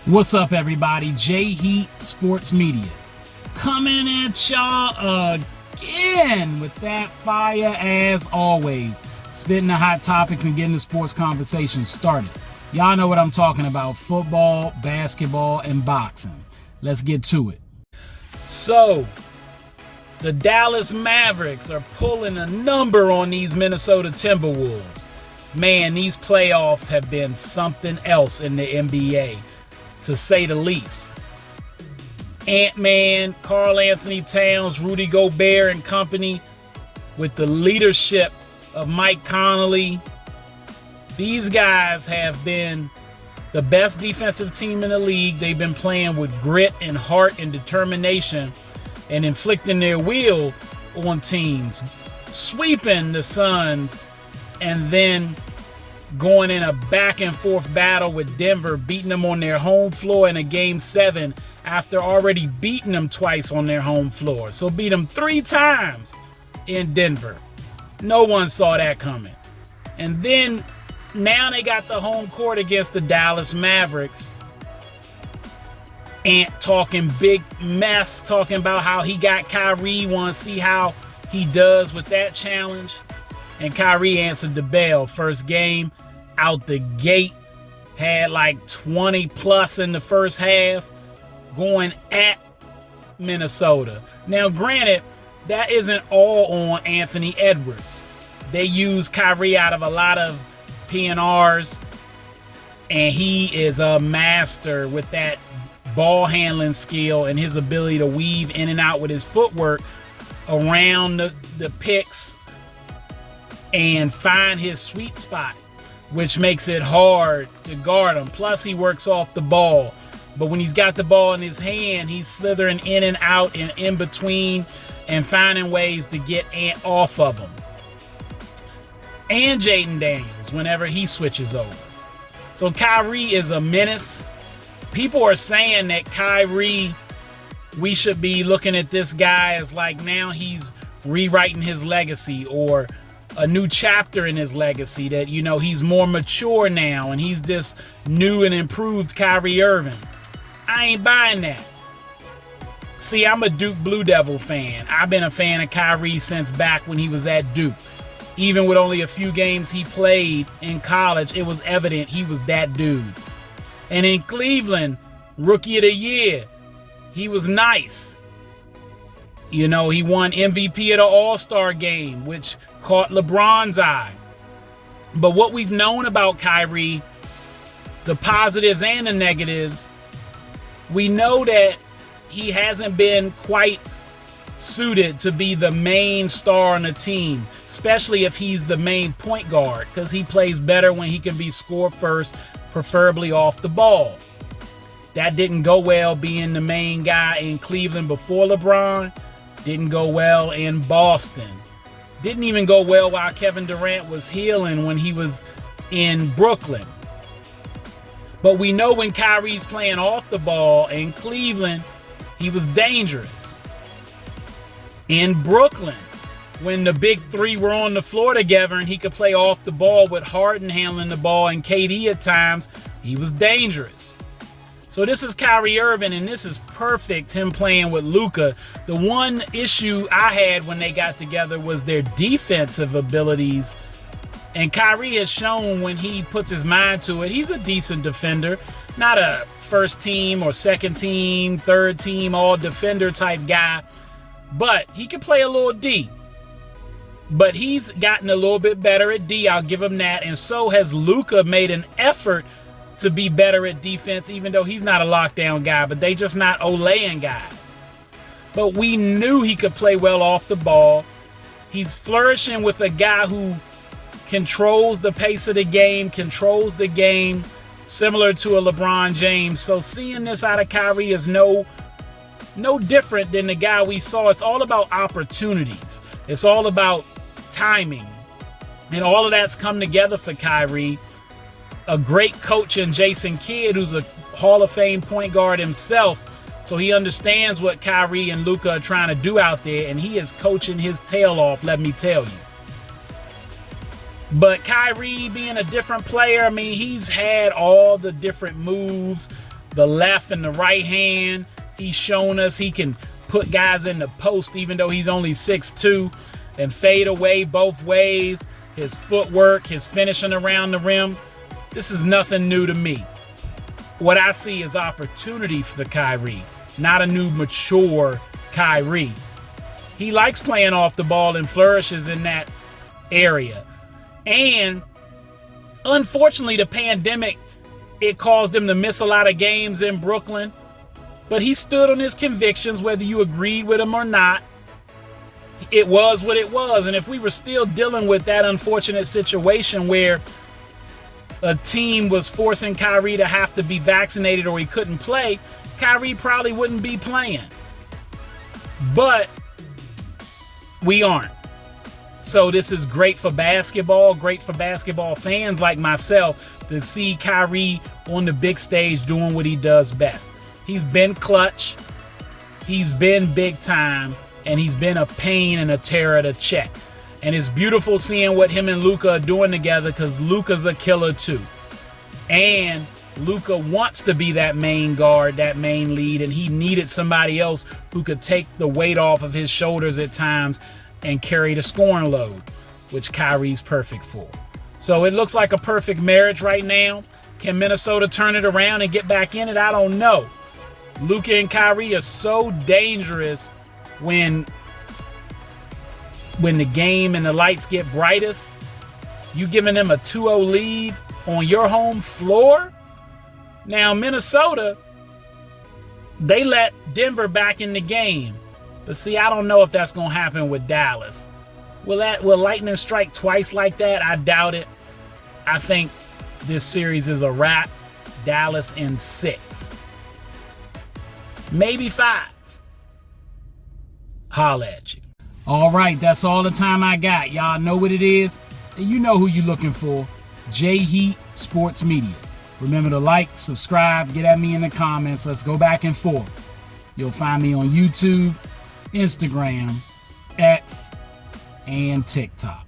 What's up, everybody? J Heat Sports Media coming at y'all again with that fire as always. Spitting the hot topics and getting the sports conversation started. Y'all know what I'm talking about: football, basketball, and boxing. Let's get to it. So, the Dallas Mavericks are pulling a number on these Minnesota Timberwolves. Man, these playoffs have been something else in the NBA, to say the least. Ant-Man, Karl Anthony Towns, Rudy Gobert and company, with the leadership of Mike Conley, these guys have been the best defensive team in the league. They've been playing with grit and heart and determination and inflicting their will on teams, sweeping the Suns, and then going in a back and forth battle with Denver, beating them on their home floor in a Game 7 after already beating them twice on their home floor. So beat them 3 times in Denver. No one saw that coming. And then now they got the home court against the Dallas Mavericks. Ant talking big mess, talking about how he got Kyrie, want to see how he does with that challenge. And Kyrie answered the bell. First game out the gate, had like 20 plus in the first half, going at Minnesota. Now, granted, that isn't all on Anthony Edwards. They use Kyrie out of a lot of PNRs, and he is a master with that ball handling skill and his ability to weave in and out with his footwork around the picks and find his sweet spot, which makes it hard to guard him. Plus, he works off the ball. But when he's got the ball in his hand, he's slithering in and out and in between and finding ways to get Ant off of him. And Jaden Daniels whenever he switches over. So Kyrie is a menace. People are saying that Kyrie, we should be looking at this guy as like now he's rewriting his legacy, or a new chapter in his legacy, that, you know, he's more mature now and he's this new and improved Kyrie Irving. I ain't buying that. See, I'm a Duke Blue Devil fan. I've been a fan of Kyrie since back when he was at Duke. Even with only a few games he played in college, it was evident he was that dude. And in Cleveland, Rookie of the Year, he was nice. You know, he won MVP of the All-Star game, which caught LeBron's eye. But what we've known about Kyrie, the positives and the negatives, we know that he hasn't been quite suited to be the main star on the team, especially if he's the main point guard, because he plays better when he can be score first, preferably off the ball. That didn't go well being the main guy in Cleveland before LeBron. Didn't go well in Boston. Didn't even go well while Kevin Durant was healing when he was in Brooklyn. But we know when Kyrie's playing off the ball in Cleveland, he was dangerous. In Brooklyn, when the big three were on the floor together and he could play off the ball with Harden handling the ball and KD at times, he was dangerous. So this is Kyrie Irving, and this is perfect, him playing with Luka. The one issue I had when they got together was their defensive abilities. And Kyrie has shown when he puts his mind to it, he's a decent defender. Not a first team or second team, third team, all defender type guy. But he can play a little D. But he's gotten a little bit better at D, I'll give him that. And so has Luka made an effort to be better at defense, even though he's not a lockdown guy, but they just not Olayan guys. But we knew he could play well off the ball. He's flourishing with a guy who controls the pace of the game, controls the game, similar to a LeBron James. So seeing this out of Kyrie is no different than the guy we saw. It's all about opportunities. It's all about timing. And all of that's come together for Kyrie. A great coach in Jason Kidd, who's a Hall of Fame point guard himself. So he understands what Kyrie and Luka are trying to do out there, and he is coaching his tail off, let me tell you. But Kyrie being a different player, I mean, he's had all the different moves, the left and the right hand. He's shown us he can put guys in the post even though he's only 6'2", and fade away both ways. His footwork, his finishing around the rim. This is nothing new to me. What I see is opportunity for the Kyrie, not a new mature Kyrie. He likes playing off the ball and flourishes in that area. And unfortunately, the pandemic, it caused him to miss a lot of games in Brooklyn. But he stood on his convictions, whether you agreed with him or not. It was what it was. And if we were still dealing with that unfortunate situation where a team was forcing Kyrie to have to be vaccinated or he couldn't play, Kyrie probably wouldn't be playing. But we aren't. So this is great for basketball fans like myself to see Kyrie on the big stage doing what he does best. He's been clutch, he's been big time, and he's been a pain and a terror to check. And it's beautiful seeing what him and Luka are doing together, because Luka's a killer too. And Luka wants to be that main guard, that main lead, and he needed somebody else who could take the weight off of his shoulders at times and carry the scoring load, which Kyrie's perfect for. So it looks like a perfect marriage right now. Can Minnesota turn it around and get back in it? I don't know. Luka and Kyrie are so dangerous when the game and the lights get brightest. You giving them a 2-0 lead on your home floor? Now, Minnesota, they let Denver back in the game. But see, I don't know if that's going to happen with Dallas. Will lightning strike twice like that? I doubt it. I think this series is a wrap. Dallas in 6. Maybe 5. Holla at you. All right, that's all the time I got. Y'all know what it is, and you know who you're looking for. J-Heat Sports Media. Remember to like, subscribe, get at me in the comments. Let's go back and forth. You'll find me on YouTube, Instagram, X, and TikTok.